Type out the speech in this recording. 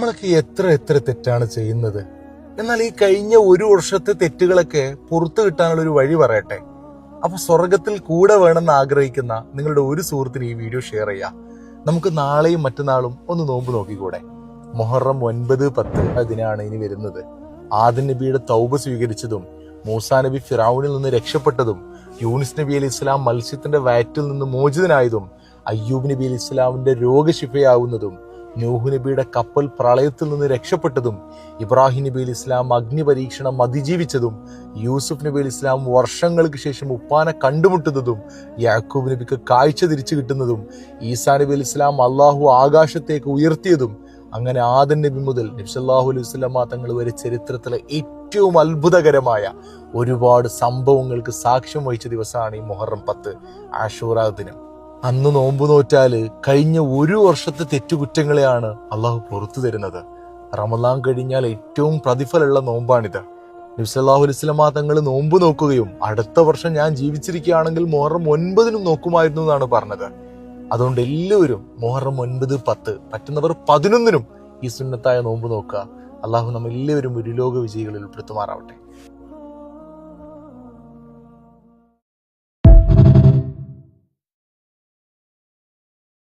നമ്മളൊക്കെ എത്ര എത്ര തെറ്റാണ് ചെയ്യുന്നത്. എന്നാൽ ഈ കഴിഞ്ഞ ഒരു വർഷത്തെ തെറ്റുകളൊക്കെ പുറത്തു കിട്ടാനുള്ള ഒരു വഴി പറയട്ടെ. അപ്പൊ സ്വർഗത്തിൽ കൂടെ വേണമെന്ന് ആഗ്രഹിക്കുന്ന നിങ്ങളുടെ ഒരു സുഹൃത്തിന് ഈ വീഡിയോ ഷെയർ ചെയ്യാം. നമുക്ക് നാളെയും മറ്റന്നാളും ഒന്ന് നോമ്പ് നോക്കിക്കൂടെ? മുഹറം 9, 10 അതിനാണ് ഇനി വരുന്നത്. ആദം നബിയുടെ തൗബ സ്വീകരിച്ചതും മൂസാ നബി ഫിറഔനിൽ നിന്ന് രക്ഷപ്പെട്ടതും യൂനിസ് നബി അലി ഇസ്ലാം മത്സ്യത്തിന്റെ വയറ്റിൽ നിന്ന് മോചിതനായതും അയ്യൂബ് നബി അലി ഇസ്ലാമിന്റെ രോഗശിഫയാവുന്നതും നൂഹ് നബിയുടെ കപ്പൽ പ്രളയത്തിൽ നിന്ന് രക്ഷപ്പെട്ടതും ഇബ്രാഹിം നബി അലി ഇസ്ലാം അഗ്നി പരീക്ഷണം അതിജീവിച്ചതും യൂസുഫ് നബി അലി ഇസ്ലാം വർഷങ്ങൾക്ക് ശേഷം ഉപ്പാനെ കണ്ടുമുട്ടുന്നതും യാക്കൂബ് നബിക്ക് കാഴ്ച തിരിച്ചു കിട്ടുന്നതും ഈസാ നബി അലി ഇസ്ലാം അള്ളാഹു ആകാശത്തേക്ക് ഉയർത്തിയതും അങ്ങനെ ആദം നബി മുതൽ നബി സല്ലല്ലാഹു അലൈഹി വസല്ലം തങ്ങൾ വരെ ചരിത്രത്തിലെ ഏറ്റവും അത്ഭുതകരമായ ഒരുപാട് സംഭവങ്ങൾക്ക് സാക്ഷ്യം വഹിച്ച ദിവസമാണ് ഈ മുഹറം 10 ആശൂറാ ദിനം. അന്ന് നോമ്പ് നോറ്റാല് കഴിഞ്ഞ ഒരു വർഷത്തെ തെറ്റുകുറ്റങ്ങളെയാണ് അള്ളാഹു പുറത്തു തരുന്നത്. റമദാൻ കഴിഞ്ഞാൽ ഏറ്റവും പ്രതിഫലമുള്ള നോമ്പാണിത്. നബി സല്ലല്ലാഹു അലൈഹി വസല്ലം തങ്ങൾ നോമ്പ് നോക്കുകയും അടുത്ത വർഷം ഞാൻ ജീവിച്ചിരിക്കുകയാണെങ്കിൽ മുഹറം 9 നോക്കുമായിരുന്നു എന്നാണ് പറഞ്ഞത്. അതുകൊണ്ട് എല്ലാവരും മുഹറം 9, 10 പറ്റുന്നവർ 11 ഈ സുന്നത്തായ നോമ്പ് നോക്കുക. അള്ളാഹു നമ്മെല്ലാവരും ഒരു ലോക വിജയികളിൽ ഉൾപ്പെടുത്തുമാറാവട്ടെ.